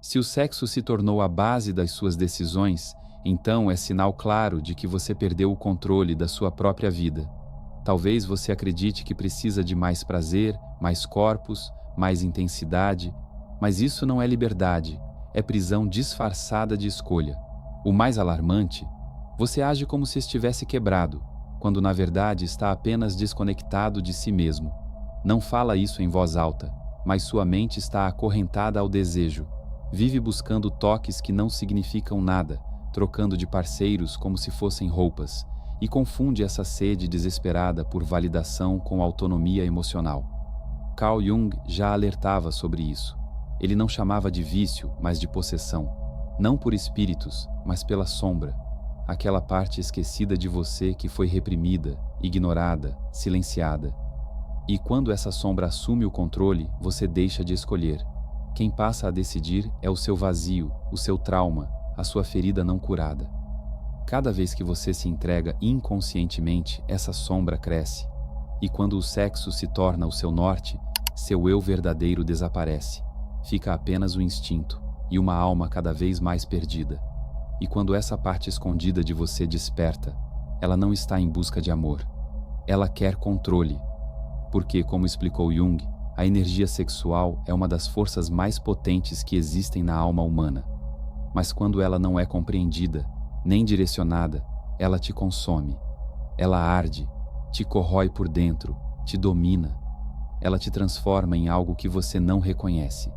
Se o sexo se tornou a base das suas decisões, então é sinal claro de que você perdeu o controle da sua própria vida. Talvez você acredite que precisa de mais prazer, mais corpos, mais intensidade, mas isso não é liberdade, é prisão disfarçada de escolha. O mais alarmante, você age como se estivesse quebrado, quando na verdade está apenas desconectado de si mesmo. Não fala isso em voz alta, mas sua mente está acorrentada ao desejo. Vive buscando toques que não significam nada, trocando de parceiros como se fossem roupas, e confunde essa sede desesperada por validação com autonomia emocional. Carl Jung já alertava sobre isso. Ele não chamava de vício, mas de possessão. Não por espíritos, mas pela sombra. Aquela parte esquecida de você que foi reprimida, ignorada, silenciada. E quando essa sombra assume o controle, você deixa de escolher. Quem passa a decidir é o seu vazio, o seu trauma, a sua ferida não curada. Cada vez que você se entrega inconscientemente, essa sombra cresce. E quando o sexo se torna o seu norte, seu eu verdadeiro desaparece. Fica apenas o instinto e uma alma cada vez mais perdida. E quando essa parte escondida de você desperta, ela não está em busca de amor. Ela quer controle. Porque, como explicou Jung, a energia sexual é uma das forças mais potentes que existem na alma humana. Mas quando ela não é compreendida, nem direcionada, ela te consome. Ela arde, te corrói por dentro, te domina. Ela te transforma em algo que você não reconhece.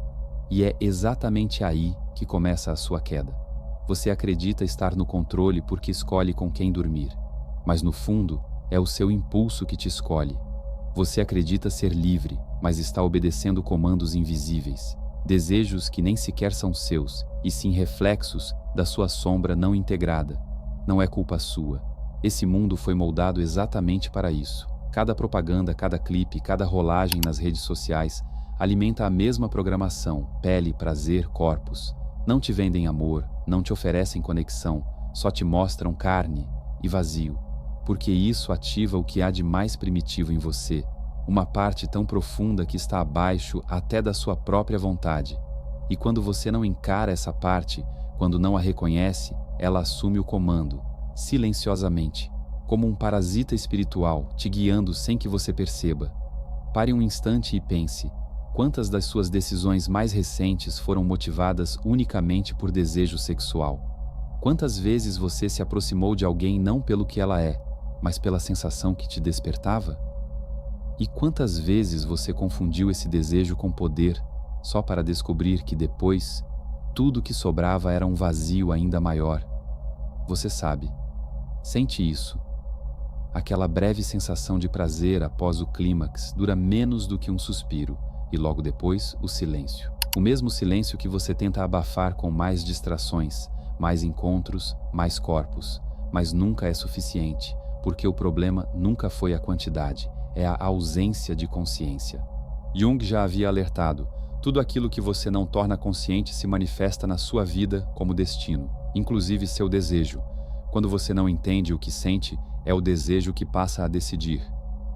E é exatamente aí que começa a sua queda. Você acredita estar no controle porque escolhe com quem dormir. Mas no fundo, é o seu impulso que te escolhe. Você acredita ser livre, mas está obedecendo comandos invisíveis. Desejos que nem sequer são seus, e sim reflexos da sua sombra não integrada. Não é culpa sua. Esse mundo foi moldado exatamente para isso. Cada propaganda, cada clipe, cada rolagem nas redes sociais alimenta a mesma programação: pele, prazer, corpos. Não te vendem amor, não te oferecem conexão, só te mostram carne e vazio. Porque isso ativa o que há de mais primitivo em você, uma parte tão profunda que está abaixo até da sua própria vontade. E quando você não encara essa parte, quando não a reconhece, ela assume o comando, silenciosamente, como um parasita espiritual, te guiando sem que você perceba. Pare um instante e pense: quantas das suas decisões mais recentes foram motivadas unicamente por desejo sexual? Quantas vezes você se aproximou de alguém não pelo que ela é, mas pela sensação que te despertava? E quantas vezes você confundiu esse desejo com poder, só para descobrir que depois, tudo que sobrava era um vazio ainda maior? Você sabe. Sente isso. Aquela breve sensação de prazer após o clímax dura menos do que um suspiro, e logo depois, o silêncio. O mesmo silêncio que você tenta abafar com mais distrações, mais encontros, mais corpos. Mas nunca é suficiente, porque o problema nunca foi a quantidade, é a ausência de consciência. Jung já havia alertado: tudo aquilo que você não torna consciente se manifesta na sua vida como destino, inclusive seu desejo. Quando você não entende o que sente, é o desejo que passa a decidir.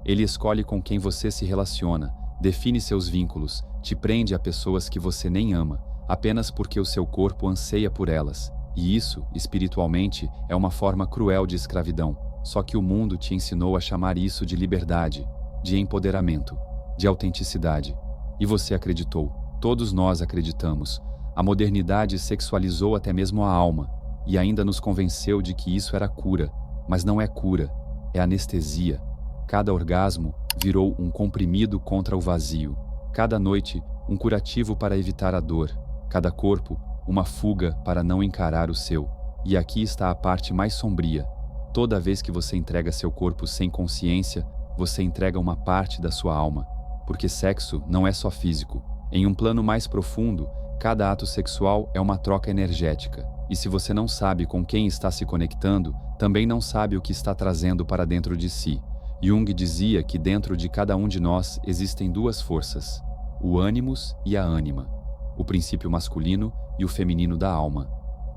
Ele escolhe com quem você se relaciona, define seus vínculos, te prende a pessoas que você nem ama, apenas porque o seu corpo anseia por elas. E isso, espiritualmente, é uma forma cruel de escravidão. Só que o mundo te ensinou a chamar isso de liberdade, de empoderamento, de autenticidade. E você acreditou. Todos nós acreditamos. A modernidade sexualizou até mesmo a alma, e ainda nos convenceu de que isso era cura. Mas não é cura, é anestesia. Cada orgasmo virou um comprimido contra o vazio. Cada noite, um curativo para evitar a dor. Cada corpo, uma fuga para não encarar o seu. E aqui está a parte mais sombria. Toda vez que você entrega seu corpo sem consciência, você entrega uma parte da sua alma. Porque sexo não é só físico. Em um plano mais profundo, cada ato sexual é uma troca energética. E se você não sabe com quem está se conectando, também não sabe o que está trazendo para dentro de si. Jung dizia que dentro de cada um de nós existem duas forças: o ânimos e a ânima, o princípio masculino e o feminino da alma.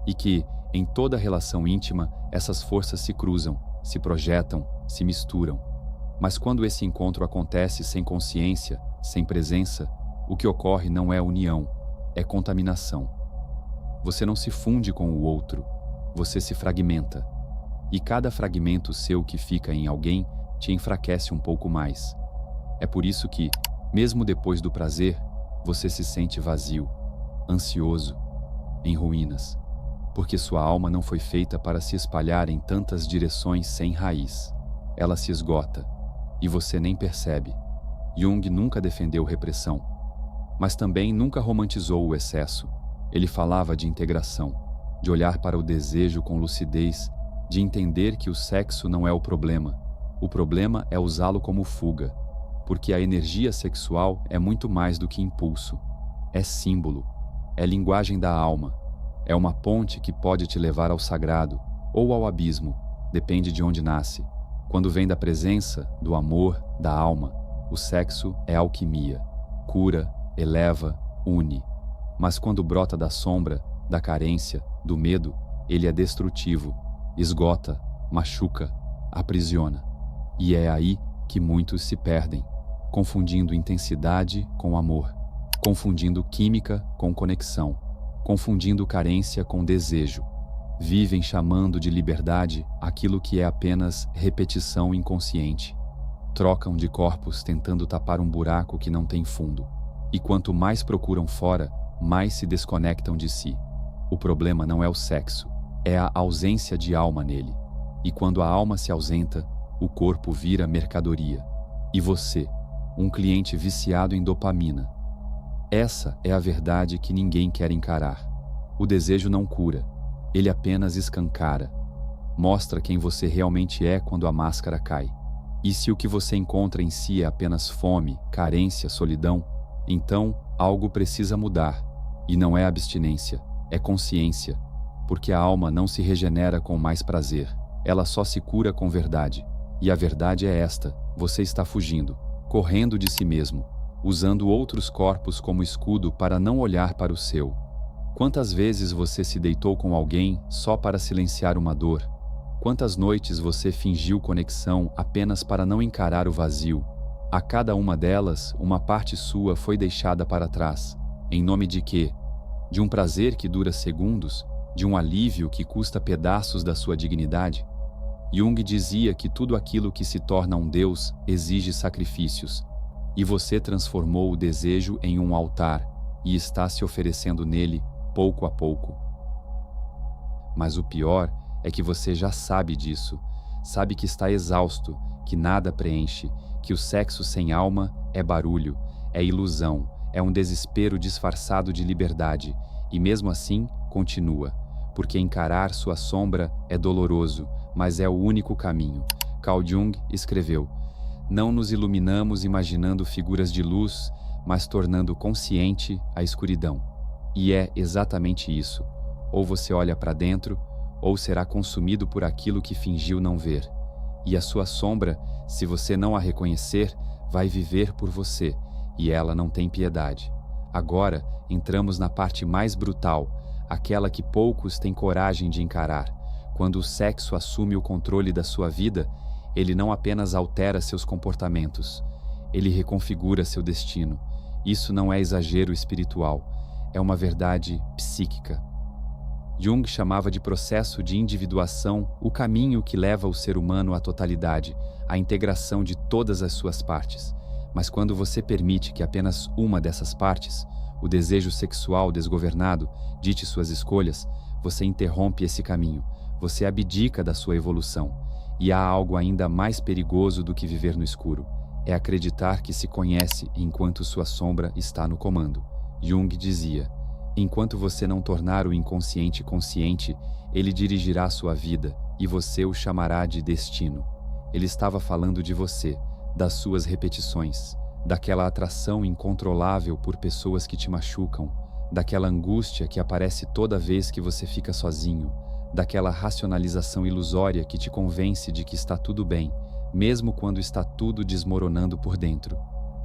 E que, em toda relação íntima, essas forças se cruzam, se projetam, se misturam. Mas quando esse encontro acontece sem consciência, sem presença, o que ocorre não é união, é contaminação. Você não se funde com o outro, você se fragmenta. E cada fragmento seu que fica em alguém te enfraquece um pouco mais. É por isso que, mesmo depois do prazer, você se sente vazio, ansioso, em ruínas, porque sua alma não foi feita para se espalhar em tantas direções sem raiz. Ela se esgota, e você nem percebe. Jung nunca defendeu repressão, mas também nunca romantizou o excesso. Ele falava de integração, de olhar para o desejo com lucidez, de entender que o sexo não é o problema é usá-lo como fuga, porque a energia sexual é muito mais do que impulso, é símbolo, é linguagem da alma, é uma ponte que pode te levar ao sagrado ou ao abismo, depende de onde nasce. Quando vem da presença, do amor, da alma, o sexo é alquimia, cura, eleva, une. Mas quando brota da sombra, da carência, do medo, ele é destrutivo, esgota, machuca, aprisiona. E é aí que muitos se perdem, confundindo intensidade com amor, confundindo química com conexão, confundindo carência com desejo. Vivem chamando de liberdade aquilo que é apenas repetição inconsciente. Trocam de corpos tentando tapar um buraco que não tem fundo. E quanto mais procuram fora, mais se desconectam de si. O problema não é o sexo, é a ausência de alma nele. E quando a alma se ausenta, o corpo vira mercadoria. E você, um cliente viciado em dopamina. Essa é a verdade que ninguém quer encarar. O desejo não cura, ele apenas escancara. Mostra quem você realmente é quando a máscara cai. E se o que você encontra em si é apenas fome, carência, solidão, então algo precisa mudar. E não é abstinência, é consciência. Porque a alma não se regenera com mais prazer, ela só se cura com verdade. E a verdade é esta: você está fugindo, correndo de si mesmo, usando outros corpos como escudo para não olhar para o seu. Quantas vezes você se deitou com alguém só para silenciar uma dor? Quantas noites você fingiu conexão apenas para não encarar o vazio? A cada uma delas, uma parte sua foi deixada para trás. Em nome de quê? De um prazer que dura segundos? De um alívio que custa pedaços da sua dignidade? Jung dizia que tudo aquilo que se torna um Deus exige sacrifícios. E você transformou o desejo em um altar e está se oferecendo nele pouco a pouco. Mas o pior é que você já sabe disso. Sabe que está exausto, que nada preenche, que o sexo sem alma é barulho, é ilusão, é um desespero disfarçado de liberdade. E mesmo assim, continua. Porque encarar sua sombra é doloroso, mas é o único caminho. Carl Jung escreveu: não nos iluminamos imaginando figuras de luz, mas tornando consciente a escuridão. E é exatamente isso. Ou você olha para dentro, ou será consumido por aquilo que fingiu não ver. E a sua sombra, se você não a reconhecer, vai viver por você, e ela não tem piedade. Agora, entramos na parte mais brutal, aquela que poucos têm coragem de encarar. Quando o sexo assume o controle da sua vida, ele não apenas altera seus comportamentos, ele reconfigura seu destino. Isso não é exagero espiritual, é uma verdade psíquica. Jung chamava de processo de individuação o caminho que leva o ser humano à totalidade, à integração de todas as suas partes. Mas quando você permite que apenas uma dessas partes, o desejo sexual desgovernado, dite suas escolhas, você interrompe esse caminho, você abdica da sua evolução. E há algo ainda mais perigoso do que viver no escuro. É acreditar que se conhece enquanto sua sombra está no comando. Jung dizia: enquanto você não tornar o inconsciente consciente, ele dirigirá sua vida e você o chamará de destino. Ele estava falando de você, das suas repetições, daquela atração incontrolável por pessoas que te machucam, daquela angústia que aparece toda vez que você fica sozinho, daquela racionalização ilusória que te convence de que está tudo bem, mesmo quando está tudo desmoronando por dentro.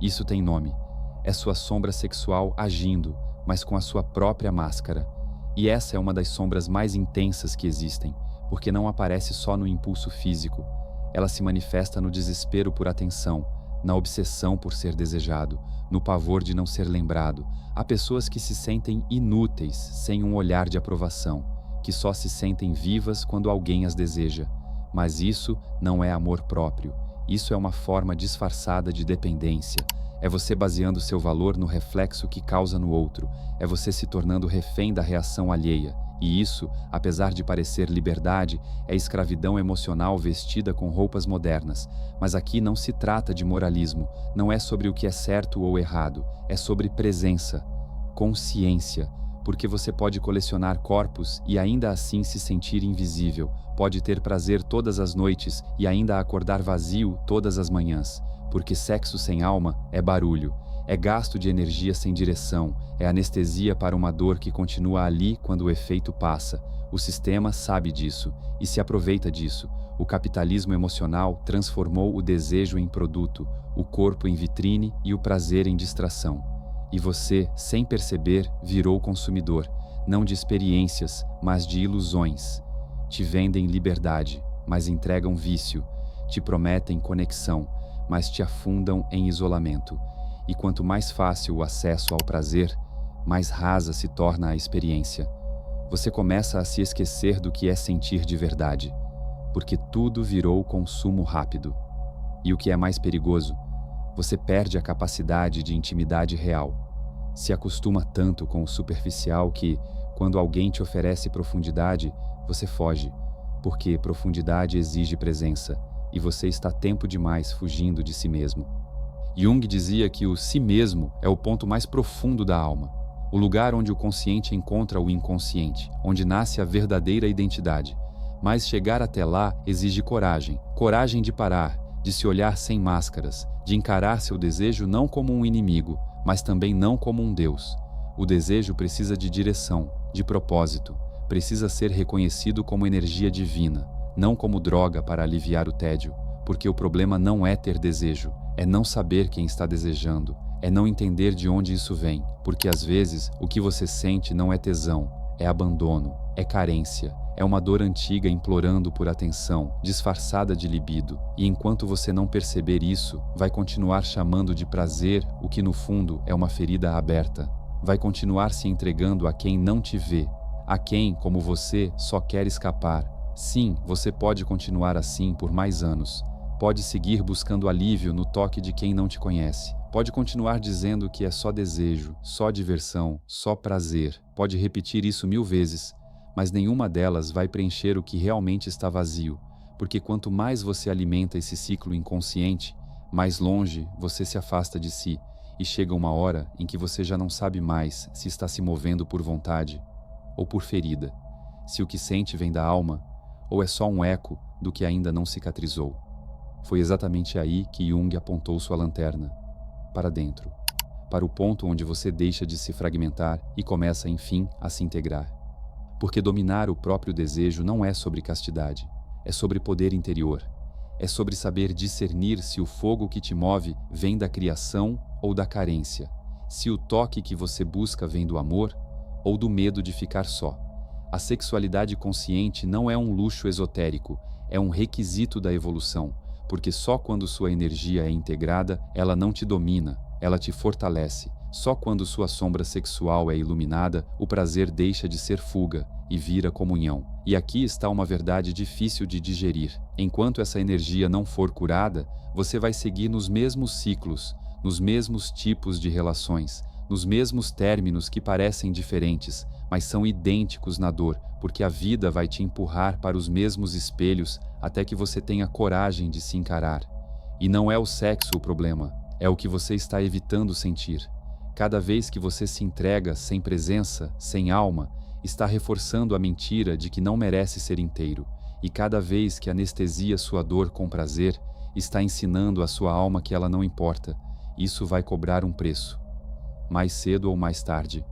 Isso tem nome. É sua sombra sexual agindo, mas com a sua própria máscara. E essa é uma das sombras mais intensas que existem, porque não aparece só no impulso físico. Ela se manifesta no desespero por atenção, na obsessão por ser desejado, no pavor de não ser lembrado. Há pessoas que se sentem inúteis sem um olhar de aprovação, que só se sentem vivas quando alguém as deseja. Mas isso não é amor próprio. Isso é uma forma disfarçada de dependência. É você baseando seu valor no reflexo que causa no outro. É você se tornando refém da reação alheia. E isso, apesar de parecer liberdade, é escravidão emocional vestida com roupas modernas. Mas aqui não se trata de moralismo, não é sobre o que é certo ou errado, é sobre presença, consciência, porque você pode colecionar corpos e ainda assim se sentir invisível, pode ter prazer todas as noites e ainda acordar vazio todas as manhãs, porque sexo sem alma é barulho. É gasto de energia sem direção, é anestesia para uma dor que continua ali quando o efeito passa. O sistema sabe disso e se aproveita disso. O capitalismo emocional transformou o desejo em produto, o corpo em vitrine e o prazer em distração. E você, sem perceber, virou consumidor, não de experiências, mas de ilusões. Te vendem liberdade, mas entregam vício. Te prometem conexão, mas te afundam em isolamento. E quanto mais fácil o acesso ao prazer, mais rasa se torna a experiência. Você começa a se esquecer do que é sentir de verdade, porque tudo virou consumo rápido. E o que é mais perigoso, você perde a capacidade de intimidade real. Se acostuma tanto com o superficial que, quando alguém te oferece profundidade, você foge, porque profundidade exige presença, e você está tempo demais fugindo de si mesmo. Jung dizia que o si mesmo é o ponto mais profundo da alma, o lugar onde o consciente encontra o inconsciente, onde nasce a verdadeira identidade. Mas chegar até lá exige coragem, coragem de parar, de se olhar sem máscaras, de encarar seu desejo não como um inimigo, mas também não como um Deus. O desejo precisa de direção, de propósito, precisa ser reconhecido como energia divina, não como droga para aliviar o tédio, porque o problema não é ter desejo, é não saber quem está desejando, é não entender de onde isso vem, porque às vezes o que você sente não é tesão, é abandono, é carência, é uma dor antiga implorando por atenção, disfarçada de libido, e enquanto você não perceber isso, vai continuar chamando de prazer o que no fundo é uma ferida aberta, vai continuar se entregando a quem não te vê, a quem, como você, só quer escapar. Sim, você pode continuar assim por mais anos. Pode seguir buscando alívio no toque de quem não te conhece. Pode continuar dizendo que é só desejo, só diversão, só prazer. Pode repetir isso 1000 vezes, mas nenhuma delas vai preencher o que realmente está vazio, porque quanto mais você alimenta esse ciclo inconsciente, mais longe você se afasta de si, e chega uma hora em que você já não sabe mais se está se movendo por vontade ou por ferida, se o que sente vem da alma ou é só um eco do que ainda não cicatrizou. Foi exatamente aí que Jung apontou sua lanterna, para dentro, para o ponto onde você deixa de se fragmentar e começa, enfim, a se integrar. Porque dominar o próprio desejo não é sobre castidade, é sobre poder interior, é sobre saber discernir se o fogo que te move vem da criação ou da carência, se o toque que você busca vem do amor ou do medo de ficar só. A sexualidade consciente não é um luxo esotérico, é um requisito da evolução, porque só quando sua energia é integrada, ela não te domina, ela te fortalece. Só quando sua sombra sexual é iluminada, o prazer deixa de ser fuga e vira comunhão. E aqui está uma verdade difícil de digerir. Enquanto essa energia não for curada, você vai seguir nos mesmos ciclos, nos mesmos tipos de relações, nos mesmos términos que parecem diferentes, mas são idênticos na dor, porque a vida vai te empurrar para os mesmos espelhos até que você tenha coragem de se encarar. E não é o sexo o problema, é o que você está evitando sentir. Cada vez que você se entrega sem presença, sem alma, está reforçando a mentira de que não merece ser inteiro. E cada vez que anestesia sua dor com prazer, está ensinando a sua alma que ela não importa. Isso vai cobrar um preço. Mais cedo ou mais tarde.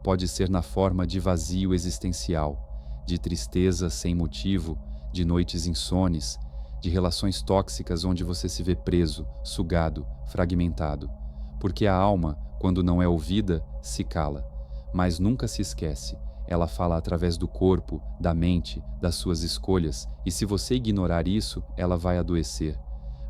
Pode ser na forma de vazio existencial, de tristeza sem motivo, de noites insones, de relações tóxicas onde você se vê preso, sugado, fragmentado. Porque a alma, quando não é ouvida, se cala, mas nunca se esquece. Ela fala através do corpo, da mente, das suas escolhas, e se você ignorar isso, ela vai adoecer,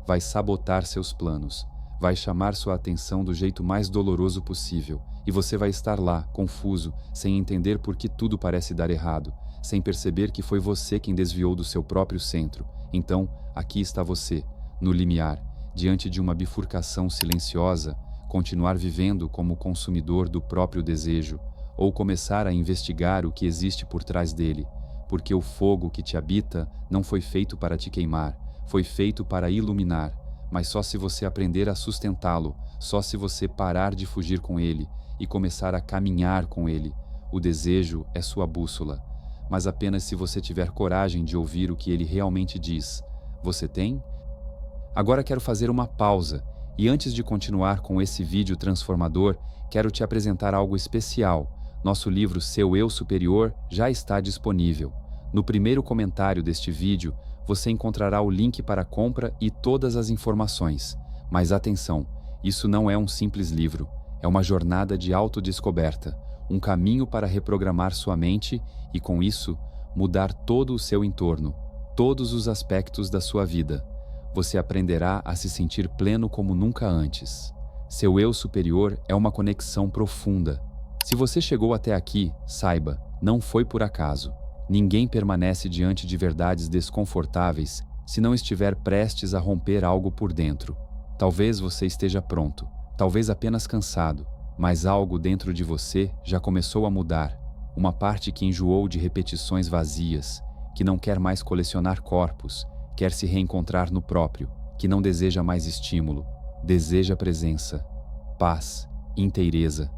vai sabotar seus planos, vai chamar sua atenção do jeito mais doloroso possível, e você vai estar lá, confuso, sem entender por que tudo parece dar errado, sem perceber que foi você quem desviou do seu próprio centro. Então, aqui está você, no limiar, diante de uma bifurcação silenciosa, continuar vivendo como consumidor do próprio desejo, ou começar a investigar o que existe por trás dele, porque o fogo que te habita não foi feito para te queimar, foi feito para iluminar, mas só se você aprender a sustentá-lo, só se você parar de fugir com ele e começar a caminhar com ele. O desejo é sua bússola, mas apenas se você tiver coragem de ouvir o que ele realmente diz. Você tem? Agora quero fazer uma pausa, e antes de continuar com esse vídeo transformador, quero te apresentar algo especial. Nosso livro Seu Eu Superior já está disponível. No primeiro comentário deste vídeo, você encontrará o link para a compra e todas as informações. Mas atenção, isso não é um simples livro, é uma jornada de autodescoberta, um caminho para reprogramar sua mente e, com isso, mudar todo o seu entorno, todos os aspectos da sua vida. Você aprenderá a se sentir pleno como nunca antes. Seu eu superior é uma conexão profunda. Se você chegou até aqui, saiba, não foi por acaso. Ninguém permanece diante de verdades desconfortáveis se não estiver prestes a romper algo por dentro. Talvez você esteja pronto, talvez apenas cansado, mas algo dentro de você já começou a mudar. Uma parte que enjoou de repetições vazias, que não quer mais colecionar corpos, quer se reencontrar no próprio, que não deseja mais estímulo, deseja presença, paz, inteireza.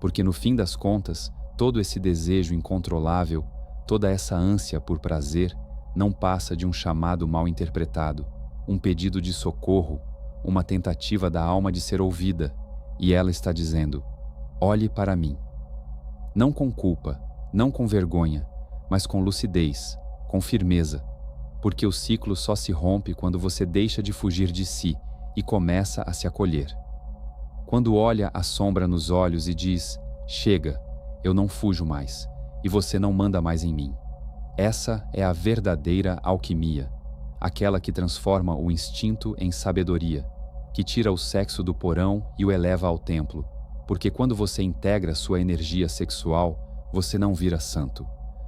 Porque no fim das contas, todo esse desejo incontrolável, toda essa ânsia por prazer, não passa de um chamado mal interpretado, um pedido de socorro, uma tentativa da alma de ser ouvida, e ela está dizendo: olhe para mim. Não com culpa, não com vergonha, mas com lucidez, com firmeza, porque o ciclo só se rompe quando você deixa de fugir de si e começa a se acolher. Quando olha a sombra nos olhos e diz: chega, eu não fujo mais, e você não manda mais em mim. Essa é a verdadeira alquimia, aquela que transforma o instinto em sabedoria, que tira o sexo do porão e o eleva ao templo, porque quando você integra sua energia sexual, você não vira santo,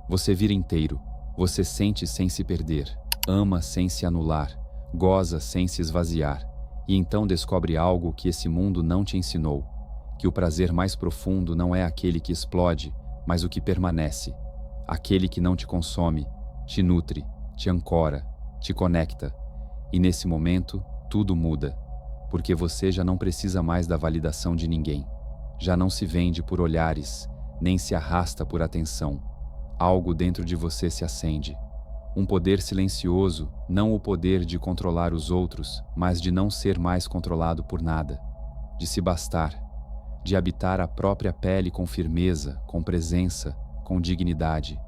você vira inteiro, você sente sem se perder, ama sem se anular, goza sem se esvaziar, e então descobre algo que esse mundo não te ensinou, que o prazer mais profundo não é aquele que explode, mas o que permanece, aquele que não te consome, te nutre, te ancora, te conecta. E nesse momento, tudo muda, porque você já não precisa mais da validação de ninguém, já não se vende por olhares, nem se arrasta por atenção. Algo dentro de você se acende. Um poder silencioso, não o poder de controlar os outros, mas de não ser mais controlado por nada, de se bastar, de habitar a própria pele com firmeza, com presença, com dignidade,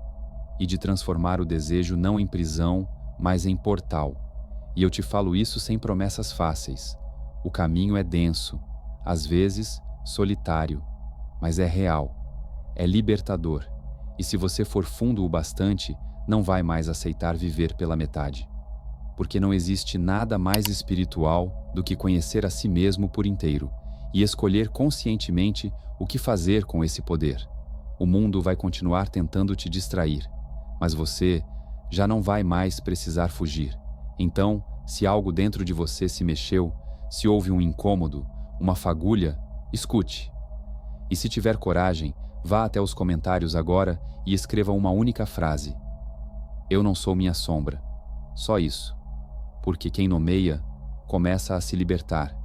e de transformar o desejo não em prisão, mas em portal. E eu te falo isso sem promessas fáceis. O caminho é denso, às vezes solitário, mas é real, é libertador. E se você for fundo o bastante, não vai mais aceitar viver pela metade. Porque não existe nada mais espiritual do que conhecer a si mesmo por inteiro e escolher conscientemente o que fazer com esse poder. O mundo vai continuar tentando te distrair, mas você já não vai mais precisar fugir. Então, se algo dentro de você se mexeu, se houve um incômodo, uma fagulha, escute. E se tiver coragem, vá até os comentários agora e escreva uma única frase: eu não sou minha sombra. Só isso. Porque quem nomeia, começa a se libertar.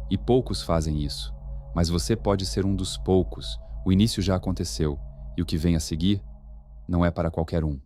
E poucos fazem isso. Mas você pode ser um dos poucos. O início já aconteceu. E o que vem a seguir não é para qualquer um.